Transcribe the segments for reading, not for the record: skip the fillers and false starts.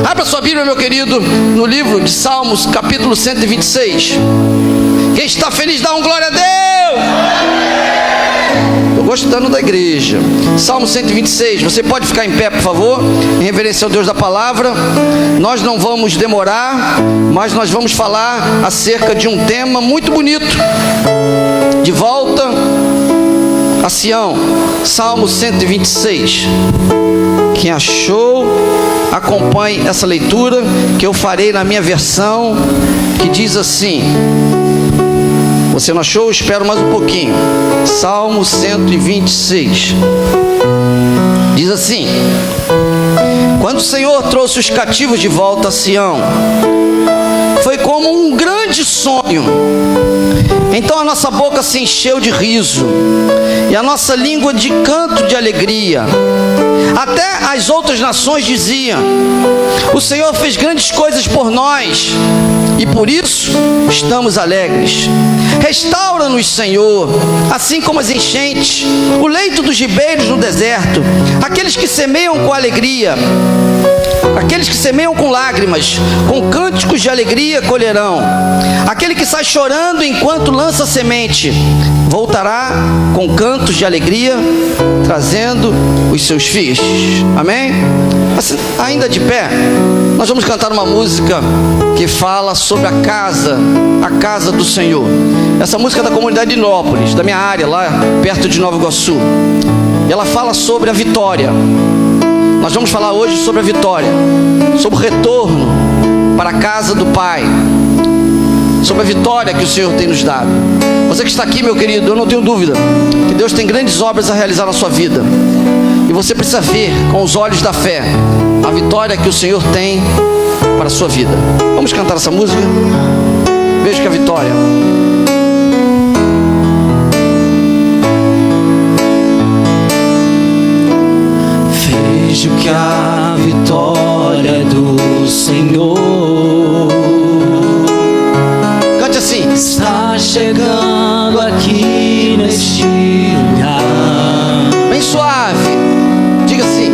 Abra sua Bíblia, meu querido, no livro de Salmos, capítulo 126. Quem está feliz, dá um glória a Deus. Estou gostando da igreja. Salmo 126, você pode ficar em pé, por favor, em reverência ao Deus da palavra. Nós não vamos demorar, mas nós vamos falar acerca de um tema muito bonito. De volta a Sião. Salmo 126. Quem achou, acompanhe essa leitura que eu farei na minha versão, que diz assim. Você não achou? Espero mais um pouquinho. Salmo 126. Diz assim: quando o Senhor trouxe os cativos de volta a Sião, foi como um grande sonho. Então a nossa boca se encheu de riso, e a nossa língua de canto de alegria. Até as outras nações diziam: o Senhor fez grandes coisas por nós, e por isso estamos alegres. Restaura-nos, Senhor, assim como as enchentes, o leito dos ribeiros no deserto. Aqueles que semeiam com alegria, aqueles que semeiam com lágrimas, com cânticos de alegria colherão. Aquele que sai chorando enquanto lança semente, voltará com cantos de alegria, trazendo os seus filhos. Amém? Assim, ainda de pé, nós vamos cantar uma música que fala sobre a casa do Senhor. Essa música é da comunidade de Nilópolis, da minha área, lá perto de Nova Iguaçu. Ela fala sobre a vitória. Nós vamos falar hoje sobre a vitória, sobre o retorno para a casa do Pai, sobre a vitória que o Senhor tem nos dado. Você que está aqui, meu querido, eu não tenho dúvida que Deus tem grandes obras a realizar na sua vida, e você precisa ver com os olhos da fé a vitória que o Senhor tem para a sua vida. Vamos cantar essa música? Veja que a vitória. Vejo que a vitória do Senhor Cante assim: está chegando aqui neste lugar. bem suave. Diga assim: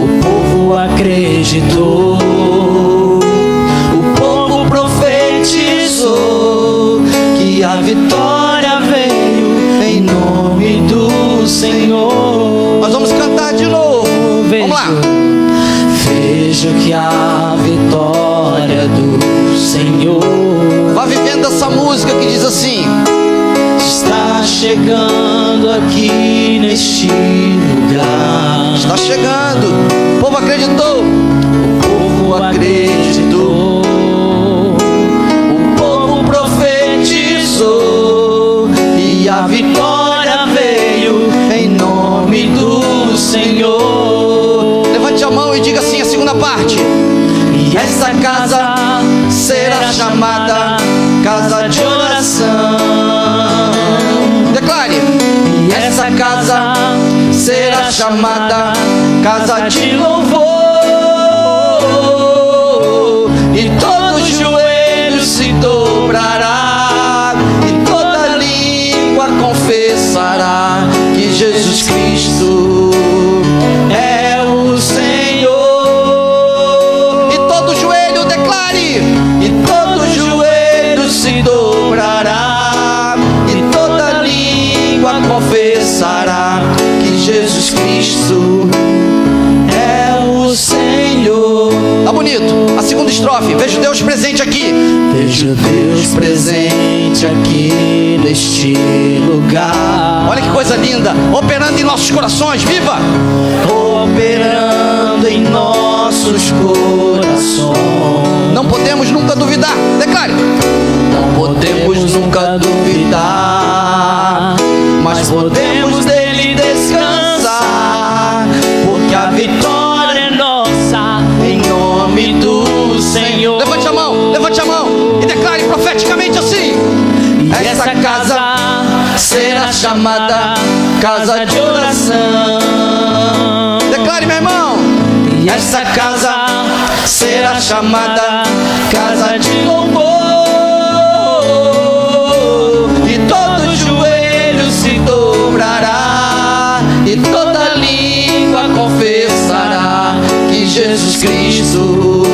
O povo acreditou, o povo profetizou que a vitória veio em nome do Senhor. nós vamos cantar de novo. Vamos lá. Vejo que a vitória do Senhor Vá vivendo essa música que diz assim: está chegando aqui neste lugar. está chegando. O povo acreditou. O povo acreditou, o povo profetizou e a vitória veio em nome do Senhor. Levante a mão e diga assim a segunda parte: E essa casa será chamada casa de oração. declare. E essa casa será chamada casa de louvor. E todo joelho se dobrará, e toda língua confessará que Jesus Cristo é o Senhor. E todo joelho declare. E todo joelho se dobrará, e toda língua confessará que Jesus Cristo é o Senhor. Tá bonito. A segunda estrofe: vejo Deus presente aqui. Vejo Deus presente aqui neste lugar. Olha que coisa linda, operando em nossos corações. Viva! Operando em nossos corações. Não podemos nunca duvidar. Declare. Não podemos nunca duvidar, mas podemos dele descansar, porque a vitória é nossa em nome do Senhor. Levante a mão e declare profeticamente assim: E essa casa será chamada casa de oração. declare, meu irmão. E essa casa será chamada casa de louvor. E todo joelho se dobrará, e toda língua confessará que Jesus Cristo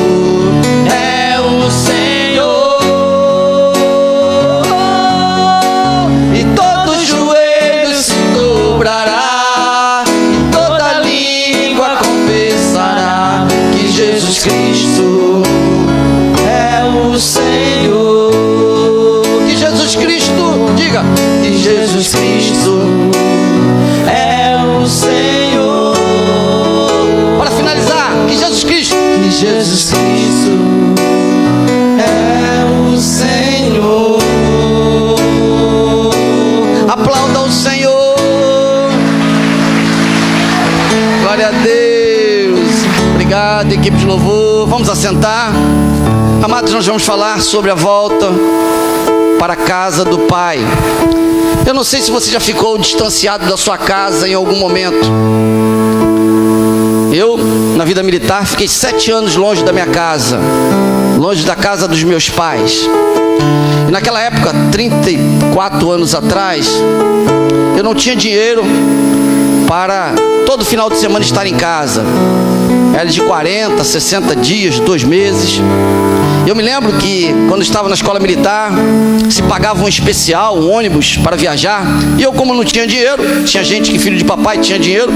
Jesus Cristo é o Senhor. Que Jesus Cristo, diga, Que Jesus Cristo é o Senhor. para finalizar, que Jesus Cristo, Que Jesus Cristo é o Senhor. aplauda o Senhor. Glória a Deus. Obrigado, equipe de louvor. Vamos assentar. Amados, nós vamos falar sobre a volta para a casa do Pai. Eu não sei se você já ficou distanciado da sua casa em algum momento. Eu, na vida militar, fiquei 7 anos longe da minha casa, longe da casa dos meus pais. E naquela época, 34 anos atrás, eu não tinha dinheiro para todo final de semana estar em casa. Era de 40, 60 dias, 2 meses. Eu me lembro que quando estava na escola militar, se pagava um especial, um ônibus para viajar. E eu, como não tinha dinheiro, tinha gente que filho de papai tinha dinheiro,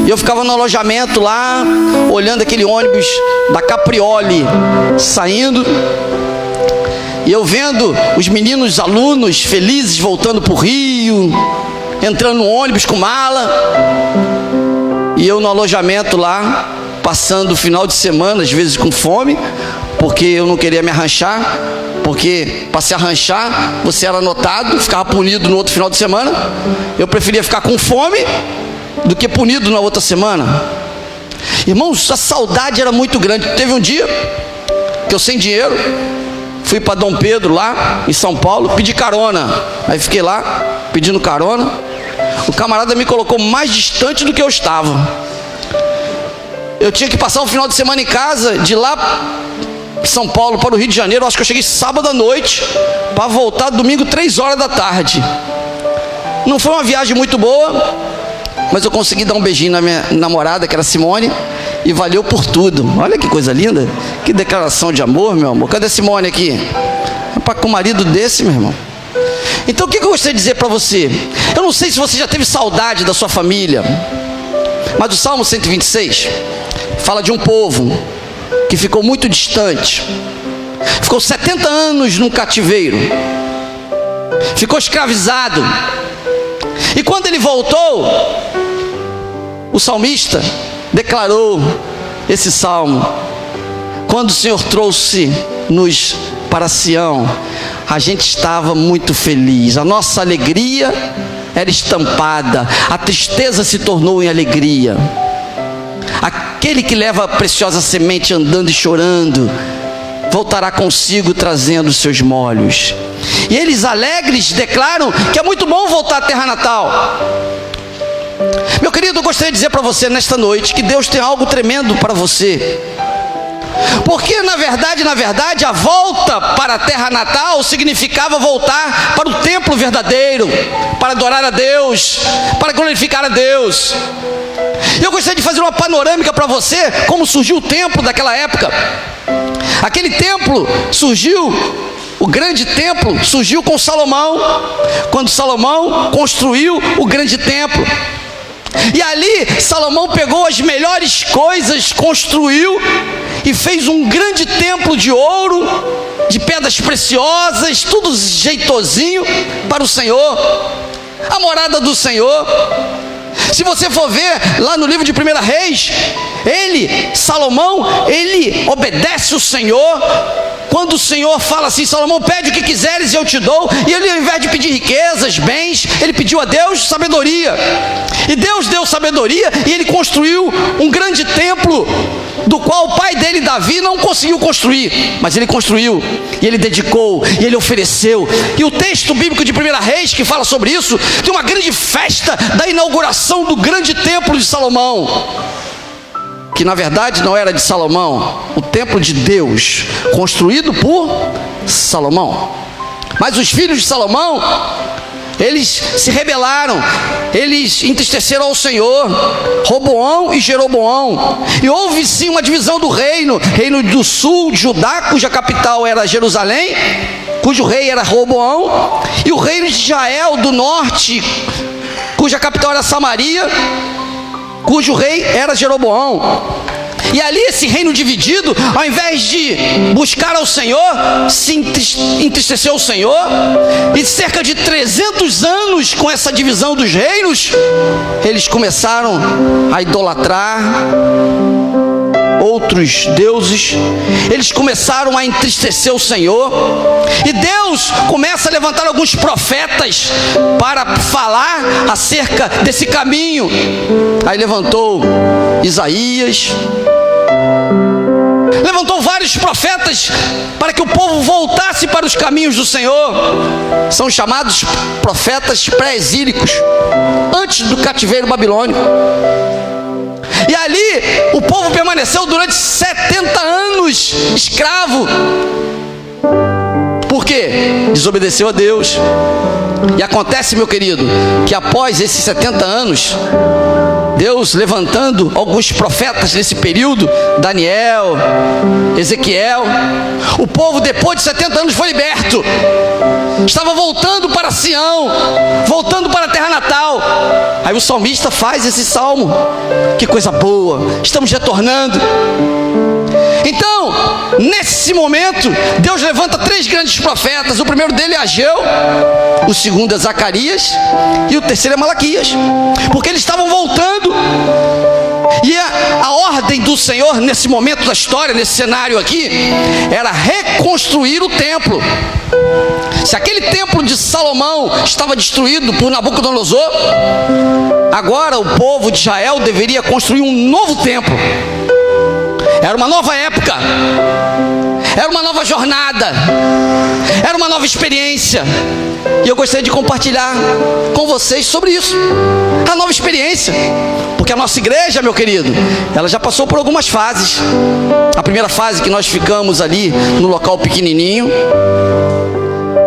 e eu ficava no alojamento lá, olhando aquele ônibus da Caprioli saindo, e eu vendo os meninos alunos felizes voltando para o Rio, entrando no ônibus com mala, e eu no alojamento lá, passando o final de semana, às vezes com fome, porque eu não queria me arranchar, porque para se arranchar você era notado, ficava punido no outro final de semana. Eu preferia ficar com fome do que punido na outra semana. Irmãos, a saudade era muito grande. Teve um dia que eu, sem dinheiro, fui para Dom Pedro, lá em São Paulo, pedi carona. Aí fiquei lá pedindo carona. O camarada me colocou mais distante do que eu estava. Eu tinha que passar um final de semana em casa, de lá São Paulo para o Rio de Janeiro. Acho que eu cheguei sábado à noite para voltar domingo 3 horas da tarde. Não foi uma viagem muito boa, mas eu consegui dar um beijinho na minha namorada, que era Simone, e valeu por tudo. Olha que coisa linda, que declaração de amor, meu amor. Cadê a Simone aqui? Para com um marido desse, meu irmão. Então o que eu gostaria de dizer para você? Eu não sei se você já teve saudade da sua família, mas o Salmo 126 fala de um povo que ficou muito distante, ficou 70 anos num cativeiro, ficou escravizado, e quando ele voltou, o salmista declarou esse salmo: quando o Senhor trouxe-nos para Sião, a gente estava muito feliz, a nossa alegria era estampada, a tristeza se tornou em alegria. Aquele que leva a preciosa semente andando e chorando, voltará consigo trazendo os seus molhos. E eles alegres declaram que é muito bom voltar à terra natal. Meu querido, eu gostaria de dizer para você nesta noite que Deus tem algo tremendo para você. Porque na verdade, a volta para a terra natal significava voltar para o templo verdadeiro, para adorar a Deus, para glorificar a Deus. Eu gostaria de fazer uma panorâmica para você, como surgiu o templo daquela época. Aquele templo surgiu, o grande templo surgiu com Salomão, quando Salomão construiu o grande templo. E ali Salomão pegou as melhores coisas, construiu e fez um grande templo de ouro, de pedras preciosas, tudo jeitosinho para o Senhor, a morada do Senhor. Se você for ver lá no livro de 1 Reis, Salomão, ele obedece o Senhor. Quando o Senhor fala assim: Salomão, pede o que quiseres e eu te dou, e ele, ao invés de pedir riquezas, bens, ele pediu a Deus sabedoria, e Deus deu sabedoria, e ele construiu um grande templo, do qual o pai dele, Davi, não conseguiu construir, mas ele construiu, e ele dedicou, e ele ofereceu. E o texto bíblico de 1 Reis, que fala sobre isso, tem uma grande festa da inauguração do grande templo de Salomão, que na verdade não era de Salomão, o templo de Deus, construído por Salomão. Mas os filhos de Salomão, eles se rebelaram, eles entristeceram ao Senhor, Roboão e Jeroboão, e houve sim uma divisão do reino do sul de Judá, cuja capital era Jerusalém, cujo rei era Roboão, e o reino de Israel do norte, cuja capital era Samaria, cujo rei era Jeroboão. E ali esse reino dividido, ao invés de buscar ao Senhor, se entristeceu o Senhor, e cerca de 300 anos com essa divisão dos reinos, eles começaram a idolatrar outros deuses, eles começaram a entristecer o Senhor, e Deus começa a levantar alguns profetas para falar acerca desse caminho. Aí levantou Isaías, levantou vários profetas para que o povo voltasse para os caminhos do Senhor. São chamados profetas pré-exílicos, antes do cativeiro babilônico. E ali o povo permaneceu durante 70 anos escravo. Por quê? Desobedeceu a Deus. E acontece, meu querido, que após esses 70 anos, Deus levantando alguns profetas nesse período, Daniel, Ezequiel, o povo depois de 70 anos foi liberto. Estava voltando para Sião, voltando para a terra natal. Aí o salmista faz esse salmo. Que coisa boa, estamos retornando. Então, nesse momento, Deus levanta 3 grandes profetas. O primeiro dele é Ageu, o segundo é Zacarias e o terceiro é Malaquias, porque eles estavam voltando. E a ordem do Senhor nesse momento da história, nesse cenário aqui, era reconstruir o templo. Se aquele templo de Salomão estava destruído por Nabucodonosor, agora o povo de Israel deveria construir um novo templo. Era uma nova época, era uma nova jornada, era uma nova experiência. E eu gostaria de compartilhar com vocês sobre isso, a nova experiência. Porque a nossa igreja, meu querido, ela já passou por algumas fases. A primeira fase, que nós ficamos ali no local pequenininho,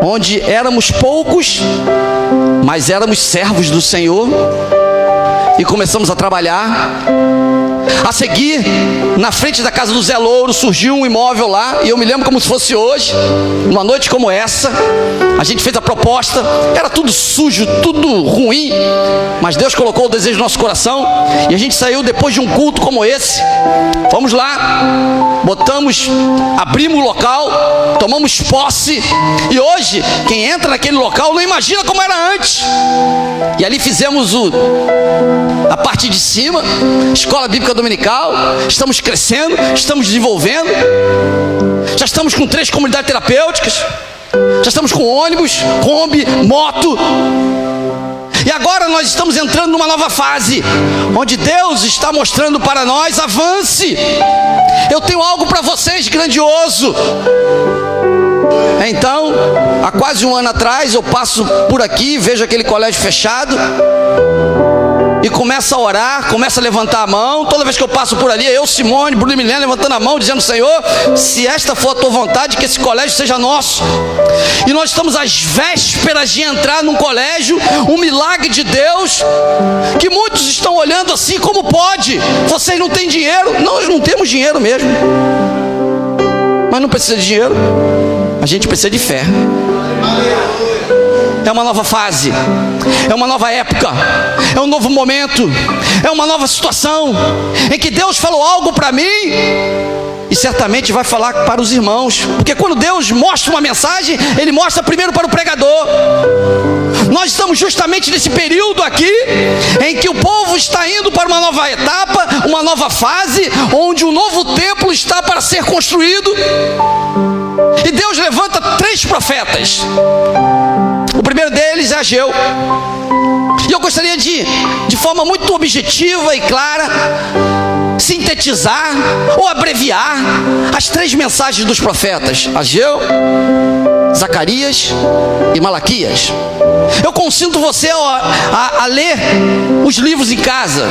onde éramos poucos, mas éramos servos do Senhor, e começamos a trabalhar. A seguir, na frente da casa do Zé Louro, surgiu um imóvel lá, e eu me lembro como se fosse hoje, uma noite como essa, a gente fez a proposta, era tudo sujo, tudo ruim, mas Deus colocou o desejo no nosso coração, e a gente saiu depois de um culto como esse, fomos lá, abrimos o local, tomamos posse, e hoje, quem entra naquele local não imagina como era antes. E ali fizemos a parte de cima, escola bíblica dominical, estamos crescendo, estamos desenvolvendo, já estamos com 3 comunidades terapêuticas, já estamos com ônibus, Kombi, moto, e agora nós estamos entrando numa nova fase, onde Deus está mostrando para nós: avance, eu tenho algo para vocês grandioso. Então, há quase um ano atrás, eu passo por aqui, vejo aquele colégio fechado, e começa a orar, começa a levantar a mão. Toda vez que eu passo por ali, eu, Simone, Bruno e Milena, levantando a mão, dizendo: Senhor, se esta for a tua vontade, que esse colégio seja nosso. E nós estamos às vésperas de entrar num colégio, um milagre de Deus, que muitos estão olhando assim: como pode? Vocês não têm dinheiro? Nós não temos dinheiro mesmo, mas não precisa de dinheiro, a gente precisa de fé. É uma nova fase, é uma nova época, é um novo momento, é uma nova situação, em que Deus falou algo para mim, e certamente vai falar para os irmãos, porque quando Deus mostra uma mensagem, Ele mostra primeiro para o pregador. Nós estamos justamente nesse período aqui, em que o povo está indo para uma nova etapa, uma nova fase, onde um novo templo está para ser construído, e Deus levanta 3 profetas. O primeiro deles é Ageu. E eu gostaria de forma muito objetiva e clara, sintetizar ou abreviar as 3 mensagens dos profetas: Ageu, Zacarias e Malaquias. Eu consinto você a ler os livros em casa,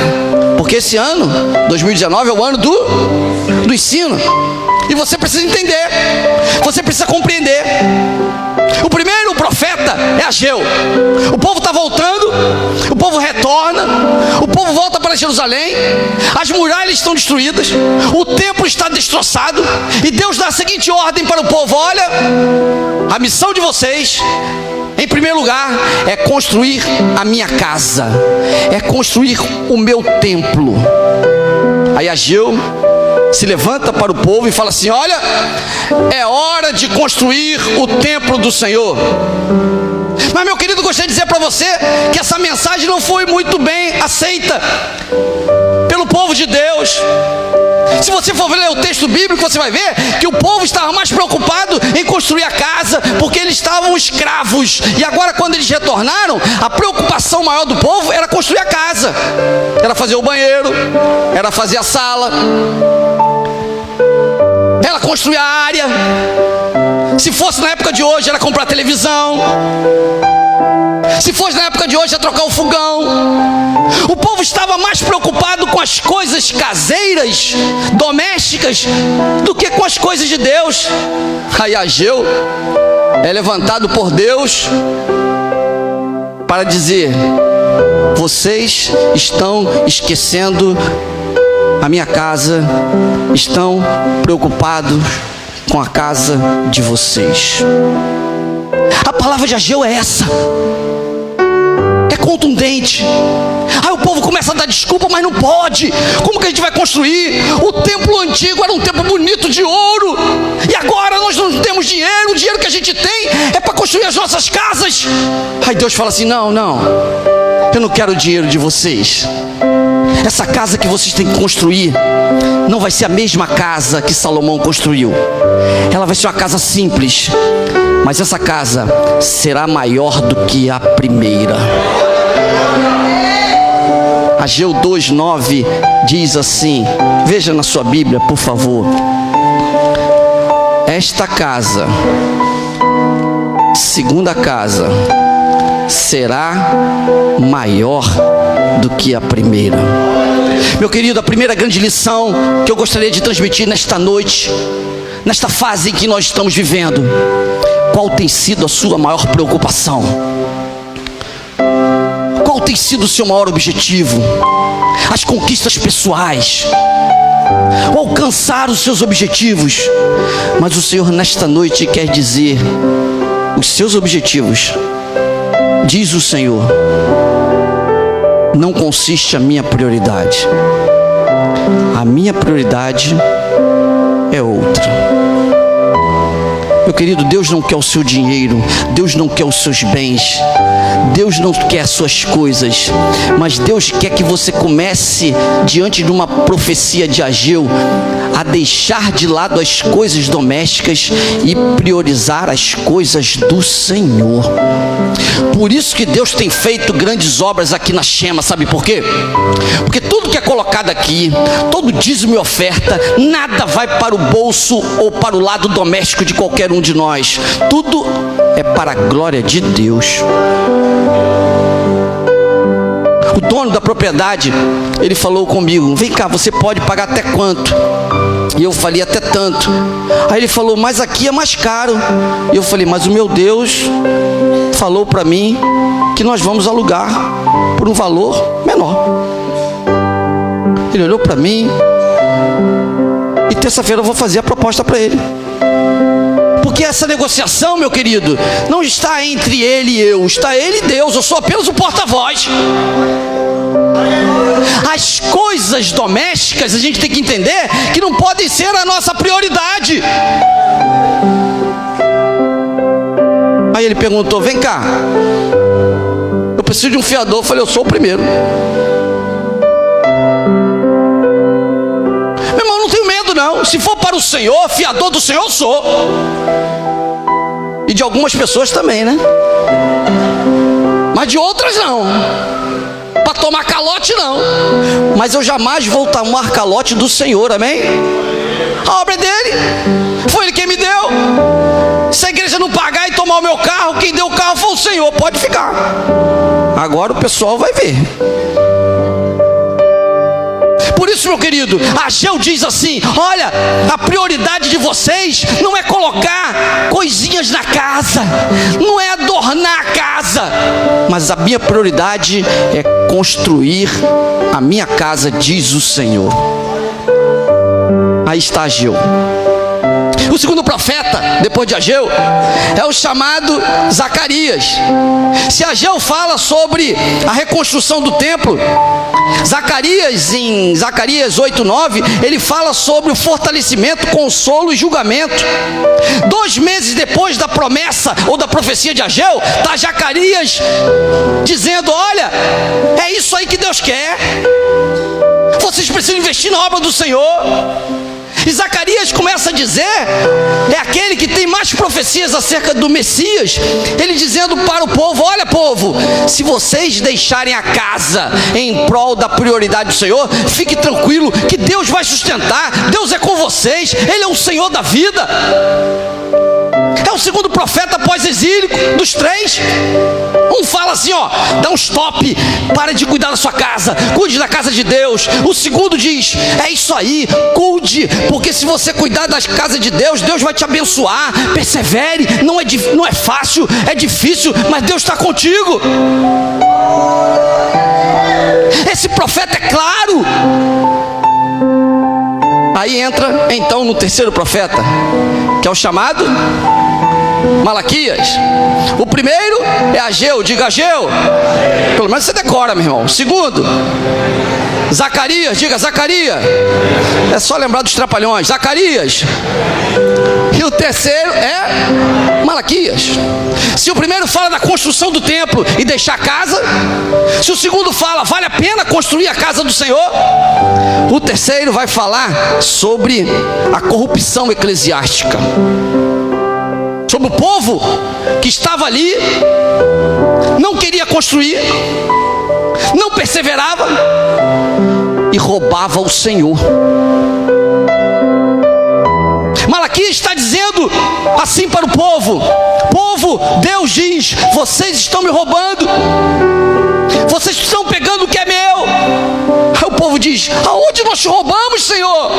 porque esse ano, 2019, é o ano do ensino, e você precisa entender, você precisa compreender. O primeiro profeta é Ageu. O povo está voltando, o povo retorna, o povo volta para Jerusalém, as muralhas estão destruídas, o templo está destroçado, e Deus dá a seguinte ordem para o povo: olha, a missão de vocês, em primeiro lugar, é construir a minha casa, é construir o meu templo. Aí Ageu se levanta para o povo e fala assim: olha, é hora de construir o templo do Senhor. Mas, meu querido, gostaria de dizer para você que essa mensagem não foi muito bem aceita pelo povo de Deus. Se você for ler o texto bíblico, você vai ver que o povo estava mais preocupado em construir a casa, porque eles estavam escravos. E agora, quando eles retornaram, a preocupação maior do povo era construir a casa, era fazer o banheiro, era fazer a sala, era construir a área. Se fosse na época de hoje, era comprar televisão. Se fosse na época de hoje, era trocar o fogão. O povo estava mais preocupado com as coisas caseiras, domésticas, do que com as coisas de Deus. Aí Ageu é levantado por Deus para dizer: vocês estão esquecendo a minha casa, estão preocupados com a casa de vocês. A palavra de Ageu é essa, é contundente. Aí o povo começa a dar desculpa, mas não pode. Como que a gente vai construir? O templo antigo era um templo bonito de ouro, e agora nós não temos dinheiro. O dinheiro que a gente tem é para construir as nossas casas. Aí Deus fala assim: não, eu não quero o dinheiro de vocês. Essa casa que vocês têm que construir não vai ser a mesma casa que Salomão construiu. Ela vai ser uma casa simples, mas essa casa será maior do que a primeira. Ageu 2:9 diz assim, veja na sua Bíblia, por favor: esta casa, segunda casa, será maior do que a primeira. Meu querido, a primeira grande lição que eu gostaria de transmitir nesta noite, nesta fase em que nós estamos vivendo: qual tem sido a sua maior preocupação? Qual tem sido o seu maior objetivo? As conquistas pessoais, ou alcançar os seus objetivos? Mas o Senhor nesta noite quer dizer: os seus objetivos, diz o Senhor, não consiste a minha prioridade. A minha prioridade é outra. Meu querido, Deus não quer o seu dinheiro, Deus não quer os seus bens, Deus não quer as suas coisas, mas Deus quer que você comece, diante de uma profecia de Ageu, a deixar de lado as coisas domésticas e priorizar as coisas do Senhor. Por isso que Deus tem feito grandes obras aqui na Chema. Sabe por quê? Porque tudo que é colocado aqui, todo dízimo e oferta, nada vai para o bolso ou para o lado doméstico de qualquer um de nós. Tudo é para a glória de Deus. O dono da propriedade, ele falou comigo: vem cá, você pode pagar até quanto? E eu falei: até tanto. Aí ele falou: mas aqui é mais caro. E eu falei: mas o meu Deus falou para mim que nós vamos alugar por um valor menor. Ele olhou para mim, e terça-feira eu vou fazer a proposta para ele. Porque essa negociação, meu querido, não está entre ele e eu, está ele e Deus. Eu sou apenas o porta-voz. As coisas domésticas, a gente tem que entender que não podem ser a nossa prioridade. Aí ele perguntou: vem cá, eu preciso de um fiador. Eu falei: eu sou o primeiro. Meu irmão, não tenho medo não. Se for para o Senhor, fiador do Senhor eu sou. E de algumas pessoas também, né? Mas de outras não. Para tomar calote não. Mas eu jamais vou tomar calote do Senhor, amém? A obra é dele, foi ele quem me deu. Se a igreja não pagar e tomar o meu carro, quem deu o carro foi o Senhor. Pode ficar. Agora o pessoal vai ver. Por isso, meu querido, Ageu diz assim: olha, a prioridade de vocês não é colocar coisinhas na casa, não é adornar a casa, mas a minha prioridade é construir a minha casa, diz o Senhor. Aí está Ageu. O segundo profeta, depois de Ageu, é o chamado Zacarias. Se Ageu fala sobre a reconstrução do templo, Zacarias, em Zacarias 8:9, ele fala sobre o fortalecimento, consolo e julgamento. 2 meses depois da promessa ou da profecia de Ageu, está Zacarias dizendo: olha, é isso aí que Deus quer, vocês precisam investir na obra do Senhor. E Zacarias começa a dizer, é aquele que tem mais profecias acerca do Messias, ele dizendo para o povo: olha, povo, se vocês deixarem a casa em prol da prioridade do Senhor, fique tranquilo que Deus vai sustentar, Deus é com vocês, Ele é o Senhor da vida. É o segundo profeta pós-exílico dos 3. Um fala assim, ó, dá um stop, para de cuidar da sua casa, cuide da casa de Deus. O segundo diz: é isso aí, cuide, porque se você cuidar das casas de Deus, Deus vai te abençoar. Persevere, não é fácil, é difícil, mas Deus está contigo. Esse profeta é claro. Aí entra então no terceiro profeta, que é o chamado Malaquias. O primeiro é Ageu, diga Ageu. Pelo menos você decora, meu irmão. O segundo, Zacarias, diga Zacarias. É só lembrar dos trapalhões, Zacarias. E o terceiro é Malaquias. Se o primeiro fala da construção do templo e deixar a casa, se o segundo fala vale a pena construir a casa do Senhor, o terceiro vai falar sobre a corrupção eclesiástica, sobre o povo que estava ali, não queria construir, não perseverava e roubava o Senhor. Malaquias está dizendo assim para o povo: povo, Deus diz, vocês estão me roubando, vocês estão pegando o que é meu. Aí o povo diz: aonde nós te roubamos, Senhor?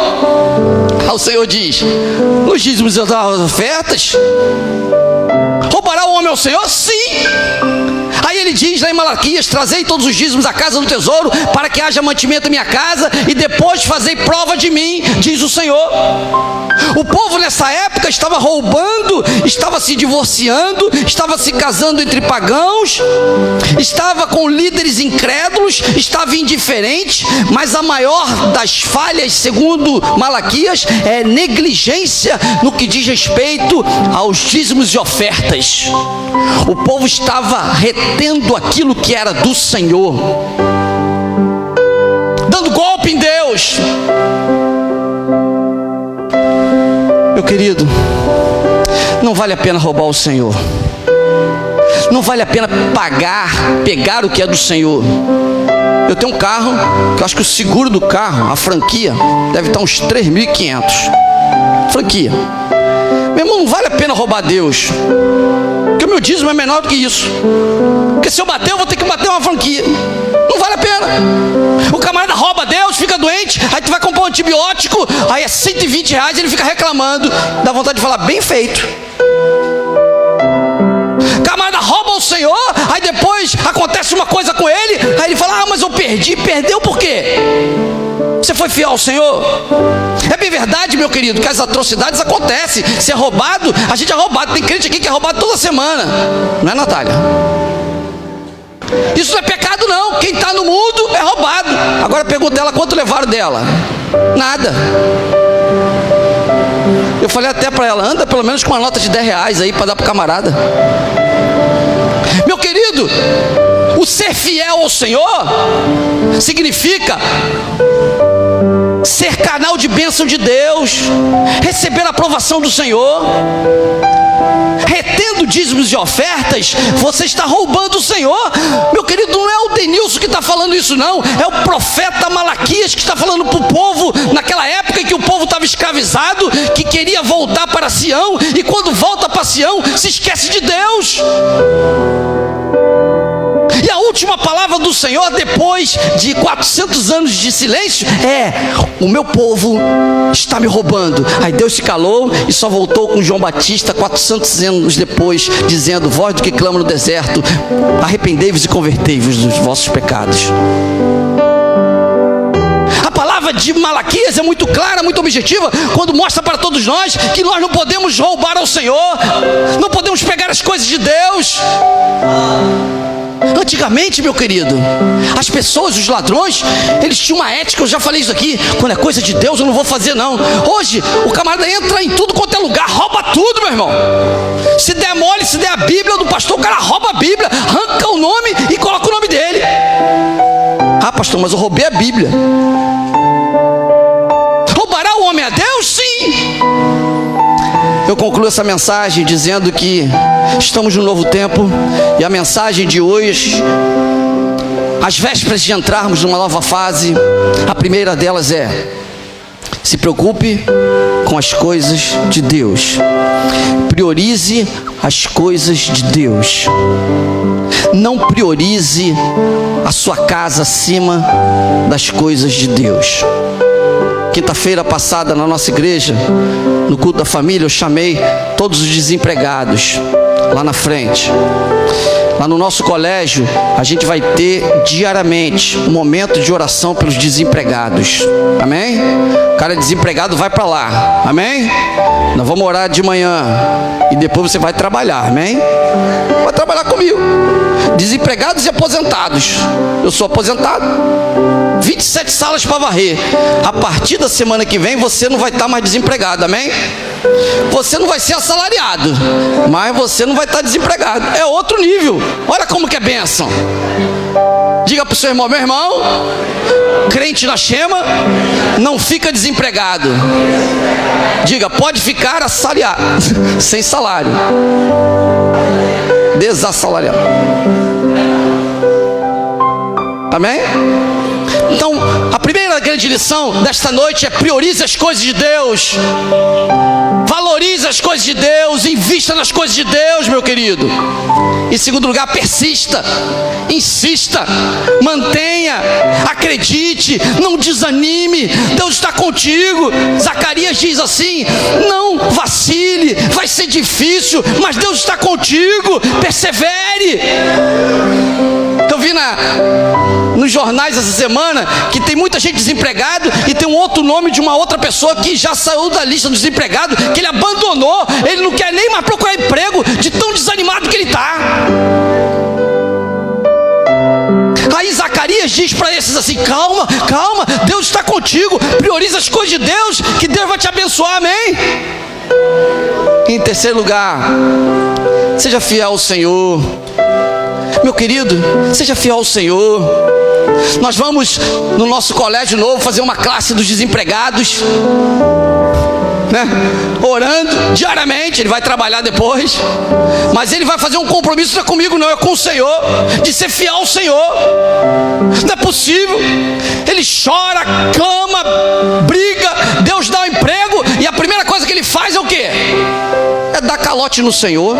Aí o Senhor diz: nos dízimos e das ofertas. Roubará o homem ao Senhor? Sim. Aí ele diz lá em Malaquias: trazei todos os dízimos à casa do tesouro, para que haja mantimento em minha casa, e depois fazei prova de mim, diz o Senhor. O povo nessa época estava roubando, estava se divorciando, estava se casando entre pagãos, estava com líderes incrédulos, estava indiferente. Mas a maior das falhas, segundo Malaquias, é negligência no que diz respeito aos dízimos e ofertas. O povo estava retendo aquilo que era do Senhor, dando golpe em Deus. Meu querido, não vale a pena roubar o Senhor, não vale a pena pegar o que é do Senhor. Eu tenho um carro, que eu acho que o seguro do carro, a franquia, deve estar uns 3.500, franquia. Meu irmão, não vale a pena roubar Deus, porque o meu dízimo é menor do que isso. Porque se eu bater, eu vou ter que bater uma franquia. Não vale a pena. O camarada rouba Deus, fica doente, aí tu vai comprar um antibiótico, aí é R$120, ele fica reclamando. Dá vontade de falar: bem feito. Camarada rouba o Senhor, aí depois acontece uma coisa com ele, aí ele fala: ah, mas eu perdi. Perdeu por quê? Você foi fiel ao Senhor? É bem verdade, meu querido, que as atrocidades acontecem. Se é roubado, a gente é roubado. Tem crente aqui que é roubado toda semana, não é, Natália? Isso não é pecado, não. Quem está no mundo é roubado. Agora pergunta ela: quanto levaram dela? Nada. Eu falei até para ela: anda pelo menos com uma nota de R$10 aí para dar para o camarada. Meu querido, o ser fiel ao Senhor significa ser canal de bênção de Deus, receber a aprovação do Senhor. Retendo dízimos e ofertas, você está roubando o Senhor. Meu querido, não é o Denilson que está falando isso, não. É o profeta Malaquias que está falando para o povo, naquela época em que o povo estava escravizado, que queria voltar para Sião, e quando volta para Sião, se esquece de Deus. E a última palavra do Senhor, depois de 400 anos de silêncio, é: o meu povo está me roubando. Aí Deus se calou e só voltou com João Batista 400 anos depois, dizendo: voz do que clama no deserto, arrependei-vos e convertei-vos dos vossos pecados. A palavra palavra de Malaquias é muito clara, muito objetiva, quando mostra para todos nós que nós não podemos roubar ao Senhor, não podemos pegar as coisas de Deus. Antigamente, meu querido, as pessoas, os ladrões, eles tinham uma ética. Eu já falei isso aqui: quando é coisa de Deus eu não vou fazer não. Hoje o camarada entra em tudo quanto é lugar, rouba tudo, meu irmão. Se der mole, se der a Bíblia do pastor, o cara rouba a Bíblia, arranca o nome e coloca o nome dele. Ah, pastor, mas eu roubei a Bíblia. Roubará o homem a Deus? Sim. Eu concluo essa mensagem dizendo que estamos num novo tempo, e a mensagem de hoje, às vésperas de entrarmos numa nova fase, a primeira delas é: se preocupe com as coisas de Deus. Priorize as coisas de Deus. Não priorize a sua casa acima das coisas de Deus. Quinta-feira passada, na nossa igreja, no culto da família, eu chamei todos os desempregados lá na frente. Lá no nosso colégio, a gente vai ter diariamente um momento de oração pelos desempregados. Amém? O cara desempregado vai para lá. Amém? Nós vamos orar de manhã e depois você vai trabalhar. Amém? Vai trabalhar comigo. Desempregados e aposentados. Eu sou aposentado. 27 salas para varrer. A partir da semana que vem você não vai estar mais desempregado. Amém? Você não vai ser assalariado, mas você não vai estar desempregado. É outro nível. Olha como que é bênção. Diga para o seu irmão: meu irmão, crente na Shema não fica desempregado. Diga: pode ficar assalariado, sem salário, desassalariado. Amém? Então, a primeira grande lição desta noite é: priorize as coisas de Deus. Valorize as coisas de Deus, invista nas coisas de Deus, meu querido. Em segundo lugar, persista, insista, mantenha, acredite, não desanime. Deus está contigo. Zacarias diz assim: não vacile, vai ser difícil, mas Deus está contigo, persevere. Eu vi nos jornais essa semana que tem muita gente desempregada, e tem um outro nome de uma outra pessoa que já saiu da lista dos desempregados, que ele abandonou, ele não quer nem mais procurar emprego, de tão desanimado que ele está. Aí Zacarias diz para esses assim: calma, calma, Deus está contigo, prioriza as coisas de Deus, que Deus vai te abençoar. Amém? Em terceiro lugar, seja fiel ao Senhor. Meu querido, seja fiel ao Senhor. Nós vamos no nosso colégio novo fazer uma classe dos desempregados, né? Orando diariamente. Ele vai trabalhar depois, mas ele vai fazer um compromisso. Não é comigo não, é com o Senhor, de ser fiel ao Senhor. Não é possível. Ele chora, clama, briga, Deus dá um emprego, e a primeira coisa que ele faz é o quê? É dar calote no Senhor.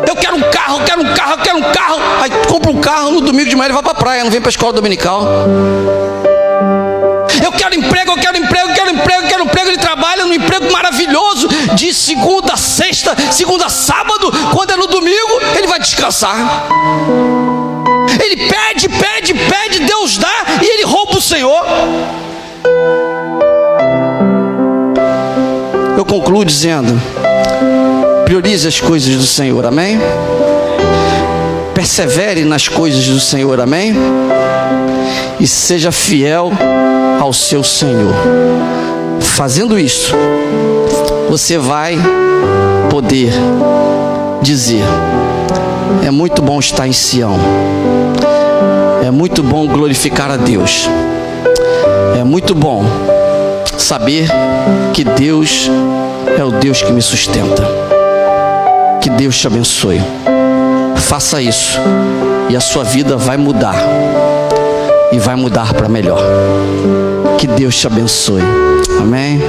Eu quero um carro, eu quero um carro, eu quero um carro. Aí compra um carro, no domingo de manhã ele vai para a praia, não vem para a escola dominical. Eu quero emprego, eu quero emprego, eu quero emprego, eu quero emprego. Ele trabalha num emprego maravilhoso, de segunda a sexta, segunda a sábado. Quando é no domingo, ele vai descansar. Ele pede, pede, pede, Deus dá, e ele rouba o Senhor. Eu concluo dizendo: priorize as coisas do Senhor. Amém? Persevere nas coisas do Senhor. Amém? E seja fiel ao seu Senhor. Fazendo isso, você vai poder dizer: é muito bom estar em Sião, é muito bom glorificar a Deus, é muito bom saber que Deus é o Deus que me sustenta. Que Deus te abençoe. Faça isso e a sua vida vai mudar, e vai mudar para melhor. Que Deus te abençoe. Amém?